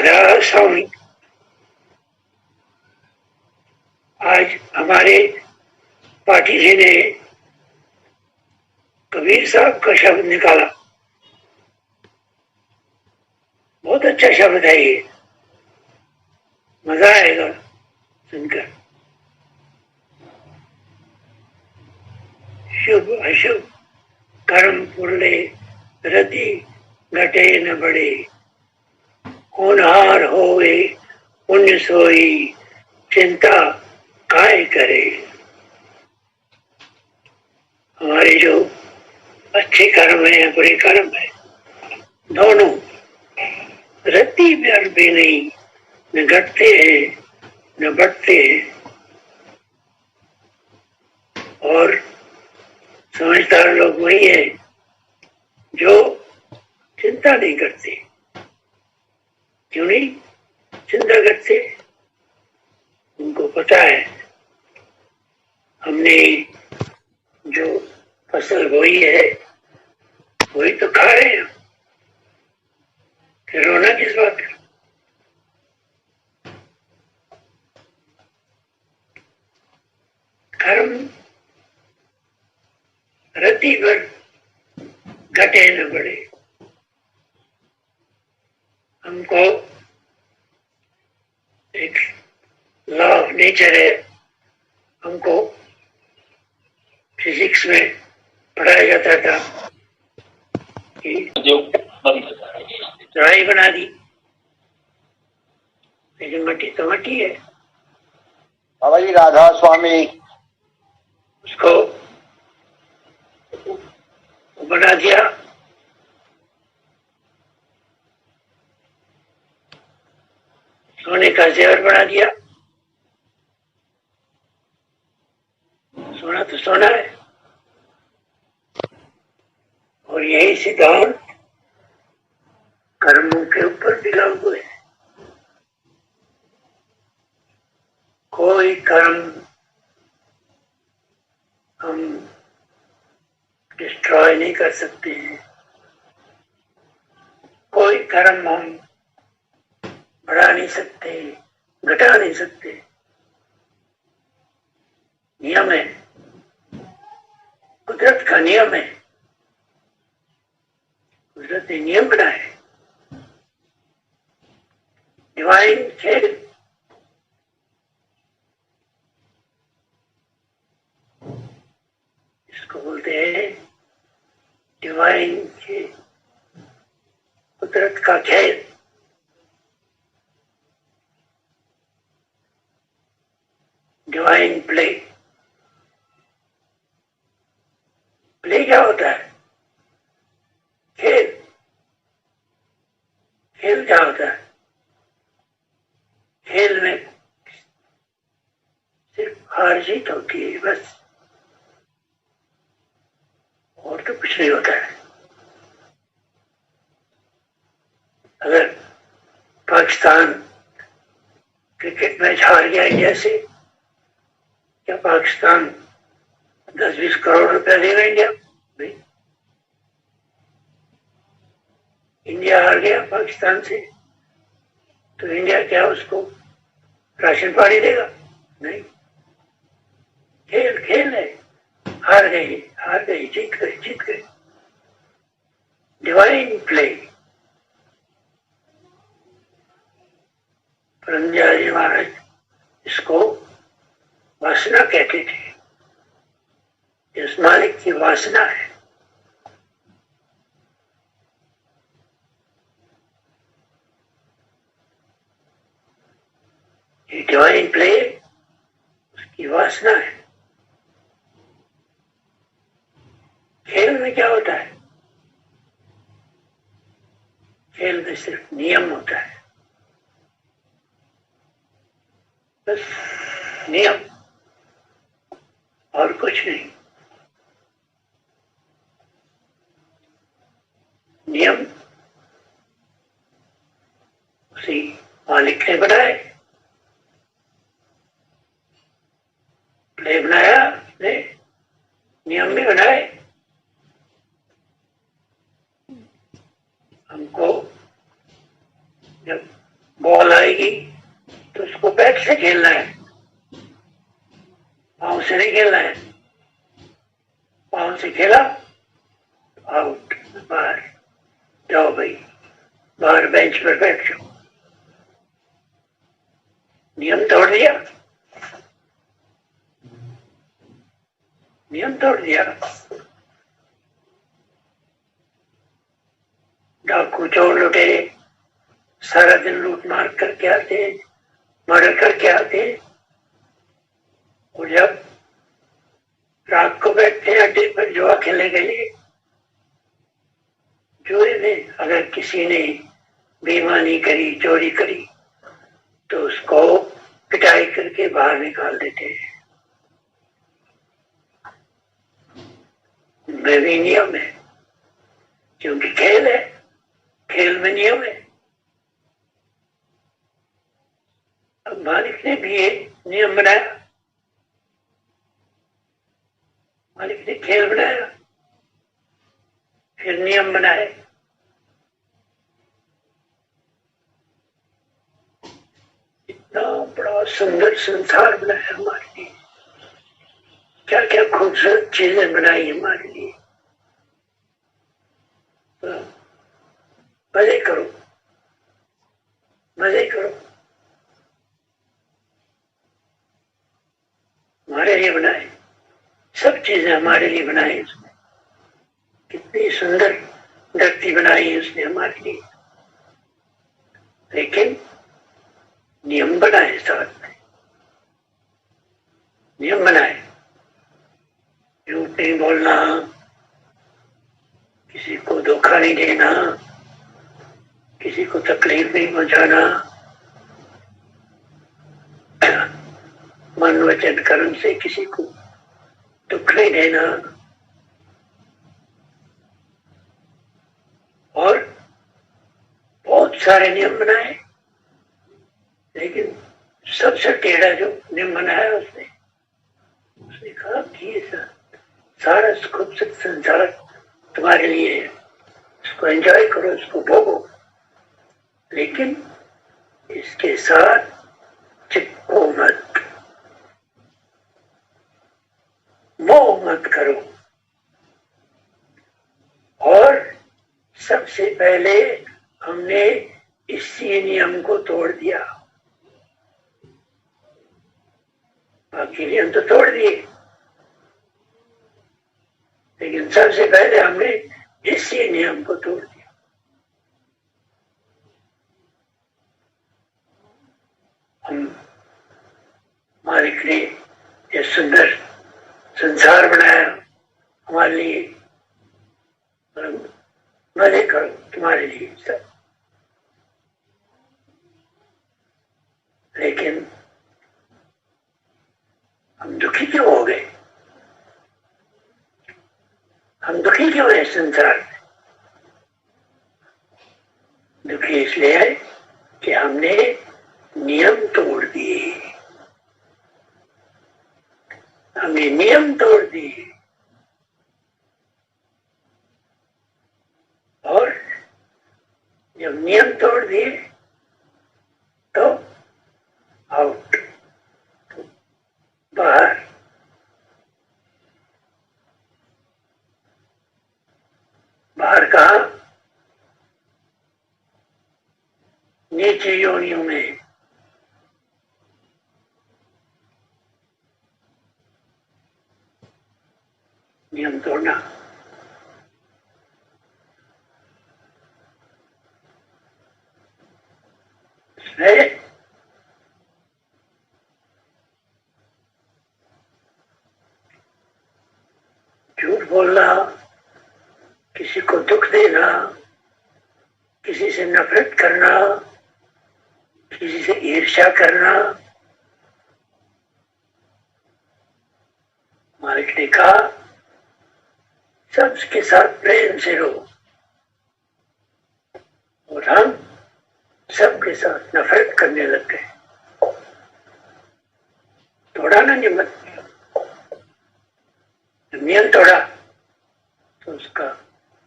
राधा स्वामी आज हमारे पार्टी जी ने कबीर साहब का शब्द निकाला। बहुत अच्छा शब्द है ये, मजा आएगा सुनकर। शुभ अशुभ कर्म पुरले रति घटे न बढ़े, होनहार होवे पुण्य सोई चिंता काय करे। हमारे जो अच्छे कर्म है बुरे कर्म है दोनों रत्ती भर भी नहीं, न घटते हैं न बढ़ते हैं। और समझदार लोग वही है जो चिंता नहीं करते। क्यों नहीं चिंता करते? उनको पता है हमने जो फसल बोई है वही तो खा रहे हैं, फिर रोना किस बात का? कर्म रति भर घटे न बढ़े। हमको एक लॉ ऑफ नेचर है, हमको फिजिक्स में पढ़ाया जाता था कि चढ़ाई बना दी, लेकिन मट्टी तो मट्टी है। बाबा जी राधा स्वामी उसको बना दिया सोने का जेवर बना दिया। सोना तो सोना है। और यही सिद्धांत कर्मों के ऊपर भी लागू है। कोई कर्म हम डिस्ट्रॉय नहीं कर सकते हैं, कोई कर्म हम बढ़ा नहीं सकते, घटा नहीं सकते। नियम है, कुदरत का नियम है। कुदरत ने नियम बनाए, डिवाइन खेल। इसको बोलते हैं डिवाइन खेल, कुदरत का खेल। Divine play. प्ले क्या होता है? खेल। खेल क्या होता है? खेल में सिर्फ हार जीत होती है बस, और तो कुछ नहीं होता है। अगर पाकिस्तान क्रिकेट मैच हार गया इंडिया से, क्या पाकिस्तान 10-20 करोड़ रुपया देगा इंडिया? नहीं। इंडिया हार गया पाकिस्तान से तो इंडिया क्या उसको राशन पानी देगा? नहीं। खेल खेल है, हार गई जीत गई। Divine play. परंजारी महाराज इसको वासना कहते थे। इस मालिक की वासना है। ये डिवाइन प्ले उसकी वासना है। खेल में क्या होता है? खेल में सिर्फ नियम होता है, बस नियम और कुछ नहीं। नियम उसी मालिक ने बनाए। प्ले बनाया ने, नियम भी बनाए। हमको जब बॉल आएगी तो उसको बैट से खेलना है, पांव से नहीं खेलना है। पांव से खेला आउट, बाहर जाओ भाई, बाहर बेंच पर बैठ जाओ। नियम तोड़ दिया, नियम तोड़ दिया। डाकू चोर लुटेरे सारा दिन लूट मार करके आते, मर्डर करके आते, और जब रात को बैठते हैं अड्डे पर जुआ खेलने के लिए, जुए में अगर किसी ने बेईमानी करी, चोरी करी, तो उसको पिटाई करके बाहर निकाल देते हैं। में भी नियम है, क्योंकि खेल है, खेल में नियम है। अब मालिक ने भी एक नियम बनाया, मालिक ने खेल बनाया, फिर नियम बनाए। इतना बड़ा सुंदर संसार बनाया हमारे लिए, क्या क्या खूबसूरत चीजें बनाई हमारे लिए। मजे करो, मजे करो, हमारे लिए बनाए, सब चीजें हमारे लिए बनाई उसने। कितनी सुंदर धरती बनाई है उसने हमारे लिए, लेकिन नियम बनाए, साथ में नियम बनाए। झूठ नहीं बोलना, किसी को धोखा नहीं देना, किसी को तकलीफ नहीं पहुंचाना, मन वचन कर्म से किसी को दुख नहीं देना, और बहुत सारे नियम बनाए। लेकिन सबसे टेढ़ा जो नियम बनाया उसने कहा कि ये सारा खूबसूरत संसार तुम्हारे लिए है, इसको एंजॉय करो, इसको भोगो, लेकिन इसके साथ चिपको मत, मोह मत करो। और सबसे पहले हमने इसी नियम को तोड़ दिया, बाकी नियम तो तोड़ दिए, लेकिन सबसे पहले हमने इसी नियम को तोड़ दिया। हम मालिक ने ये सुंदर संसार बनाया हमारे लिए, मजे करो तुम्हारे लिए सब, लेकिन हम दुखी क्यों हो गए? हम दुखी क्यों है संसार में? दुखी इसलिए है कि हमने नियम तोड़ दिए, हमने नियम तोड़ दिए, और जब नियम तोड़ दिए तो आउट, बाहर। बाहर कहा? नीचे योनियों में। नियम तोड़ना, झूठ बोलना, किसी को दुख देना, किसी से नफरत करना, किसी से ईर्ष्या करना। मालिक ने कहा सबके साथ प्रेम से रहो, और हम सबके साथ नफरत करने लग गए। तोड़ा ना नियम, नियम तोड़ा तो उसका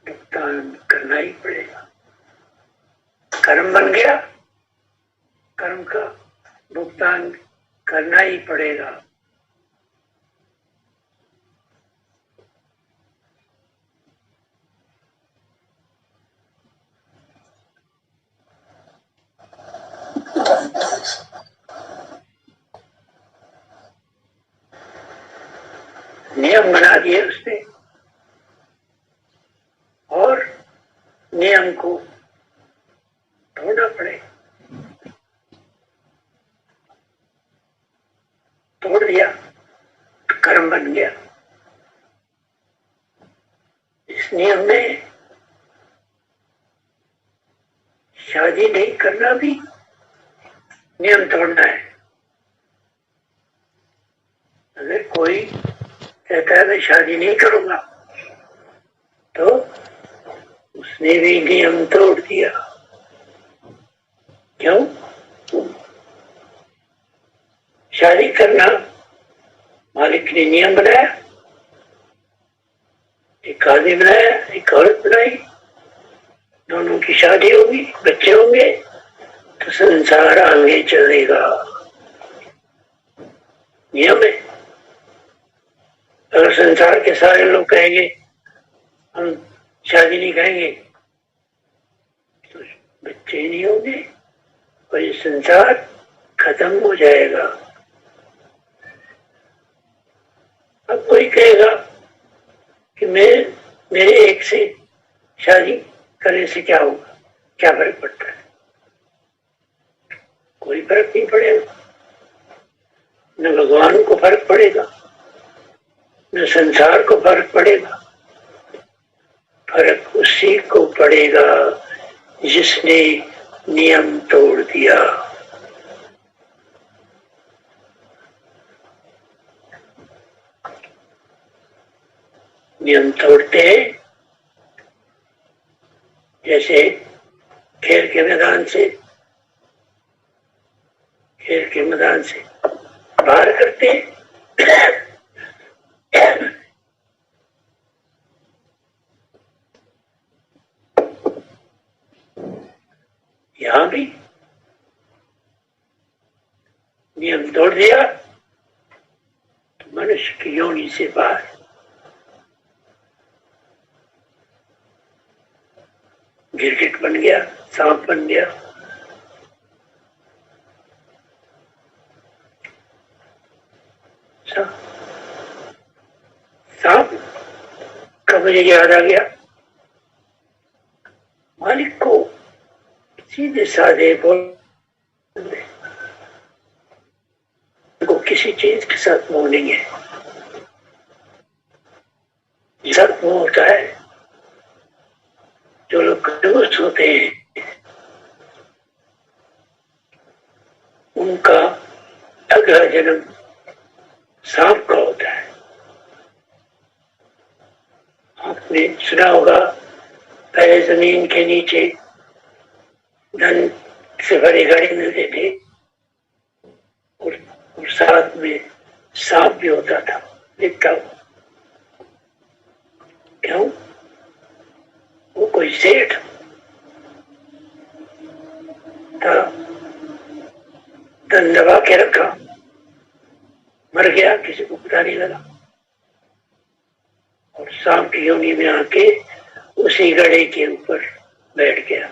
भुगतान करना ही पड़ेगा। कर्म बन गया कर्म का भुगतान करना ही पड़ेगा। नियम बना दिए उसने और नियम को तोड़ना पड़े। तोड़ दिया तो कर्म बन गया। इस नियम में शादी नहीं करना भी नियम तोड़ना है। अगर कोई कहता है मैं शादी नहीं करूंगा तो उसने भी नियम तोड़ दिया। क्यों? शादी करना मालिक ने नियम बनाया, एक आदमी बनाया, एक औरत बनाई, दोनों की शादी होगी, बच्चे होंगे तो संसार आगे चलेगा। नियम है। अगर संसार के सारे लोग कहेंगे हम शादी नहीं करेंगे तो बच्चे ही नहीं होंगे और ये संसार खत्म हो जाएगा। अब कोई कहेगा कि मेरे एक से शादी करने से क्या होगा, क्या फर्क पड़ता है? कोई फर्क नहीं पड़ेगा। न भगवान को फर्क पड़ेगा, न संसार को फर्क पड़ेगा। फर्क उसी को पड़ेगा जिसने नियम तोड़ दिया। नियम तोड़ते हैं जैसे खेल के मैदान से बाहर करते हैं। यहां भी नियम तोड़ दिया तो मनुष्य की योनि से बाहर। गिरगिट बन गया, सांप बन गया। सांप का मुझे याद आ गया, मालिक को सीधे साधे बोल को किसी चीज के साथ मोह नहीं है। सब मोह होता है जो लोग कंजूस होते हैं, उनका अगला जन्म सांप का होता है। आपने सुना होगा पहले जमीन के नीचे धन से भरे घड़े मिलते थे और साथ में सांप भी होता था लिखता हुआ। क्यों? वो कोई सेठ था, धन दबा के रखा, मर गया, किसी को पता नहीं लगा और सांप की योनि में आके उसी घड़े के ऊपर बैठ गया।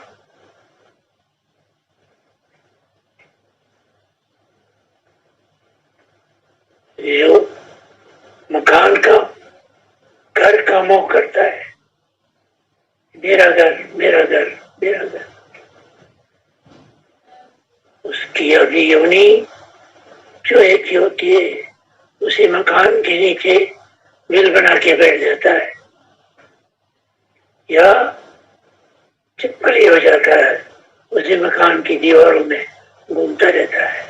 जो मकान का, घर का मोह करता है, मेरा घर मेरा घर मेरा घर, उसकी अगली योनि जो एक ही होती है उसी मकान के नीचे बिल बना के बैठ जाता है या चिपकली हो जाता है, उसी मकान की दीवारों में घूमता रहता है।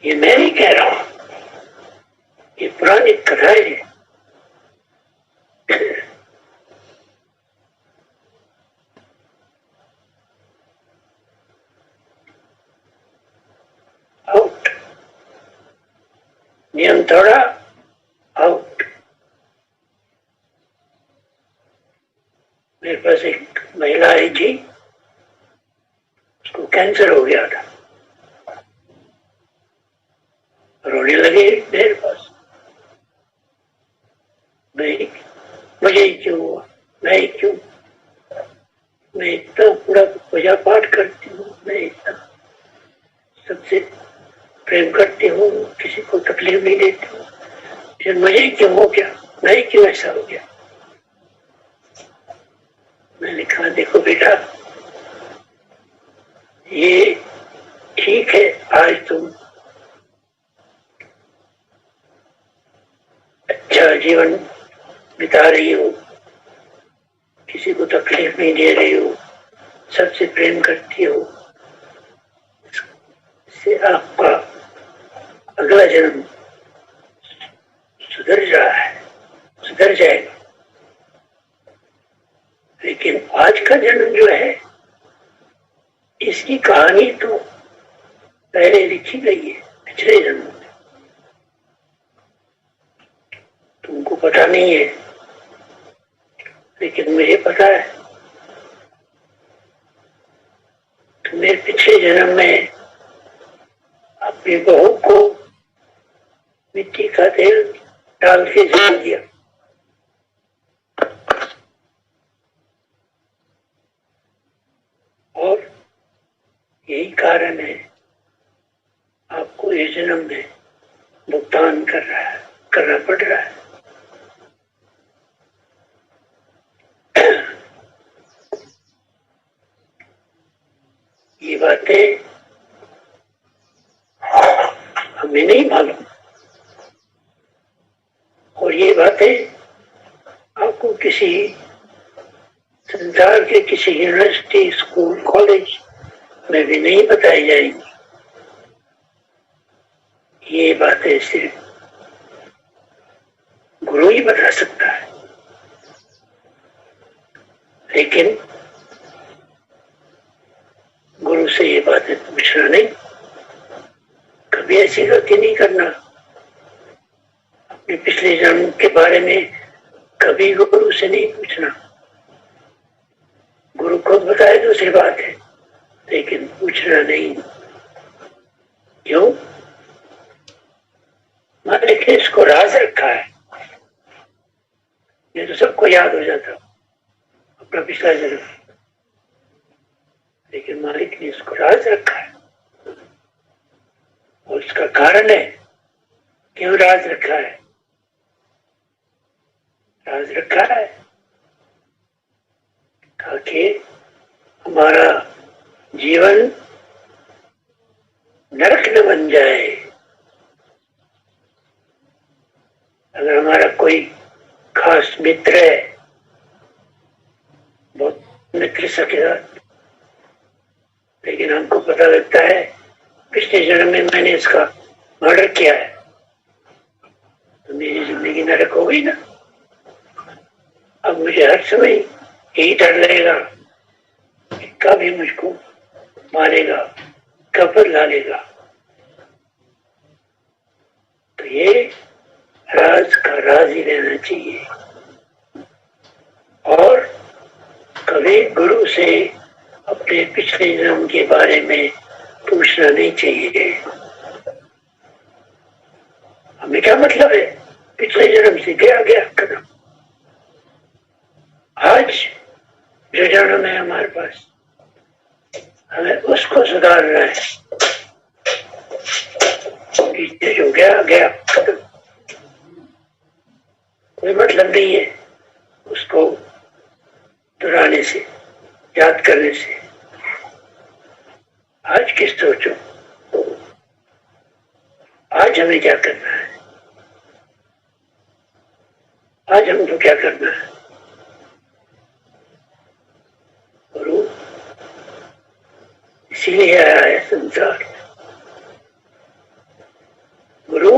ये मैं नहीं कह रहा हूं, ये पुरानी कथाएं हैं। आउट, नियम तोड़ा, आउट। मेरे पास एक महिला आई थी, उसको कैंसर हो गया था। रोने लगे मेरे पास, मैं मुझे क्यों हुआ, मैं क्यों, मैं इतना पूरा पूजा पाठ करती हूँ, मैं इतना सबसे प्रेम करती हूँ, किसी को तकलीफ नहीं देती हूँ, फिर मुझे क्यों हो गया, मैं क्यों ऐसा हो गया। मैंने कहा देखो बेटा, ये ठीक है, आज तुम अच्छा जीवन बिता रही हो, किसी को तकलीफ नहीं दे रही हो, सबसे प्रेम करती हो, इससे आपका अगला जन्म सुधर रहा है, सुधर जाएगा। लेकिन आज का जन्म जो है, इसकी कहानी तो पहले लिखी गई है पिछले जन्म में, तुमको पता नहीं है, लेकिन मुझे पता है। तुमने पिछले जन्म में अपनी बहू को मिट्टी का तेल डाल के जला दिया, और यही कारण है आपको इस जन्म में भुगतान करना पड़ रहा है। ये बातें हमें नहीं मालूम, और ये बातें आपको किसी संसार के किसी यूनिवर्सिटी, स्कूल, कॉलेज में भी नहीं बताई जाएंगी। ये बातें सिर्फ गुरु ही बता सकता है। लेकिन गुरु से ये बातें पूछना नहीं, कभी ऐसी गलती नहीं करना। अपने पिछले जन्म के बारे में कभी गुरु से नहीं पूछना। गुरु खुद बताए दूसरी बात है, लेकिन पूछना नहीं। क्यों? मालिक ने इसको राज रखा है, ये तो सबको याद हो जाता अपना पिछला जन्म, लेकिन मालिक ने इसको राज रखा है, और इसका कारण है। क्यों राज रखा है? राज रखा है ताकि हमारा जीवन नरक न बन जाए। अगर हमारा कोई खास मित्र है, बहुत मित्र सके, लेकिन हमको पता लगता है पिछले जन्म में मैंने इसका मर्डर किया है, तो मेरी जिंदगी नरक हो गई ना। अब मुझे हर समय यही डर लगेगा कि कभी मुझको मारेगा, कब बदला लेगा। तो ये राज का राज ही रहना चाहिए, और कभी गुरु से अपने पिछले जन्म के बारे में पूछना नहीं चाहिए। हमें क्या मतलब है पिछले जन्म से, गया गया खत्म। आज जो जन्म है हमारे पास, हमें उसको सुधारना है। पीछे जो गया गया खत्म, कोई मतलब नहीं है उसको दोहराने से, याद करने से। आज की सोचो, आज हमें क्या करना है, आज हमको क्या करना है। गुरु इसीलिए आया है संसार। गुरु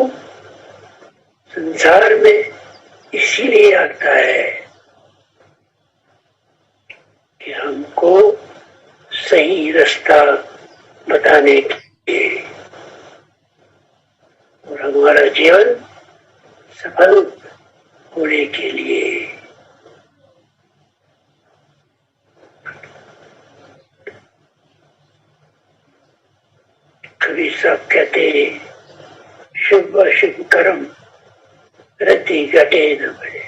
संसार में इसीलिए आता है कि हमको सही रास्ता बताने के लिए, और हमारा जीवन सफल होने के लिए। कभी सब कहते शुभ अशुभ कर्म रति घटे न बढ़े।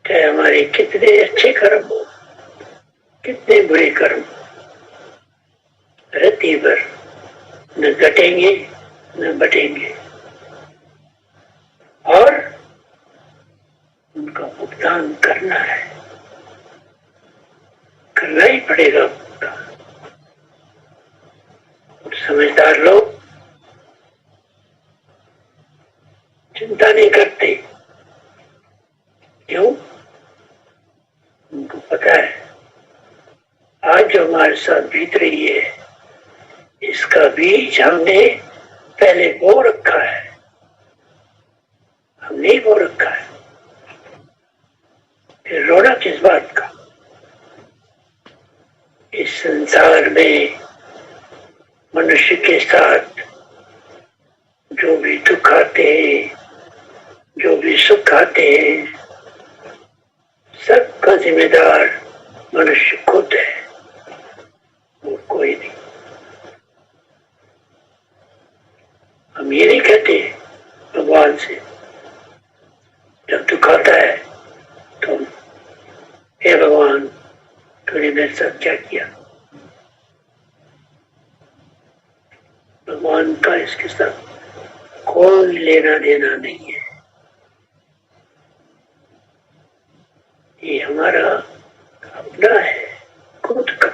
चाहे हमारे कितने अच्छे कर्म हो, कितने बुरे कर्म, रति भर न घटेंगे न बढ़ेंगे, और उनका भुगतान करना है, करना ही पड़ेगा भुगतान। समझदार लोग चिंता नहीं करते। क्यों? उनको पता है आज जो हमारे साथ बीत रही है, इसका बीज हमने पहले बो रखा है, हमने ही बो रखा है। फिर रोना किस बात का? इस संसार में मनुष्य के साथ जो भी दुख आते हैं, जो भी सुख आते हैं, सबका जिम्मेदार मनुष्य खुद है, और कोई नहीं। हम ये नहीं कहते भगवान से, जब दुख आता है तो हे भगवान तूने मेरे साथ क्या किया। भगवान का इसके साथ कोई लेना देना नहीं है। ये हमारा अपना है, खुद का।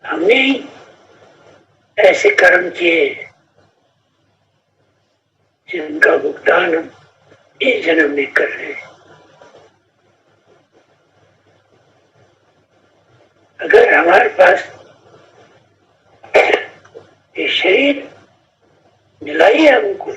हमने ही ऐसे कर्म किए जिनका भुगतान हम इस जन्म में कर रहे हैं। अगर हमारे पास ये शरीर मिला ही है हमको,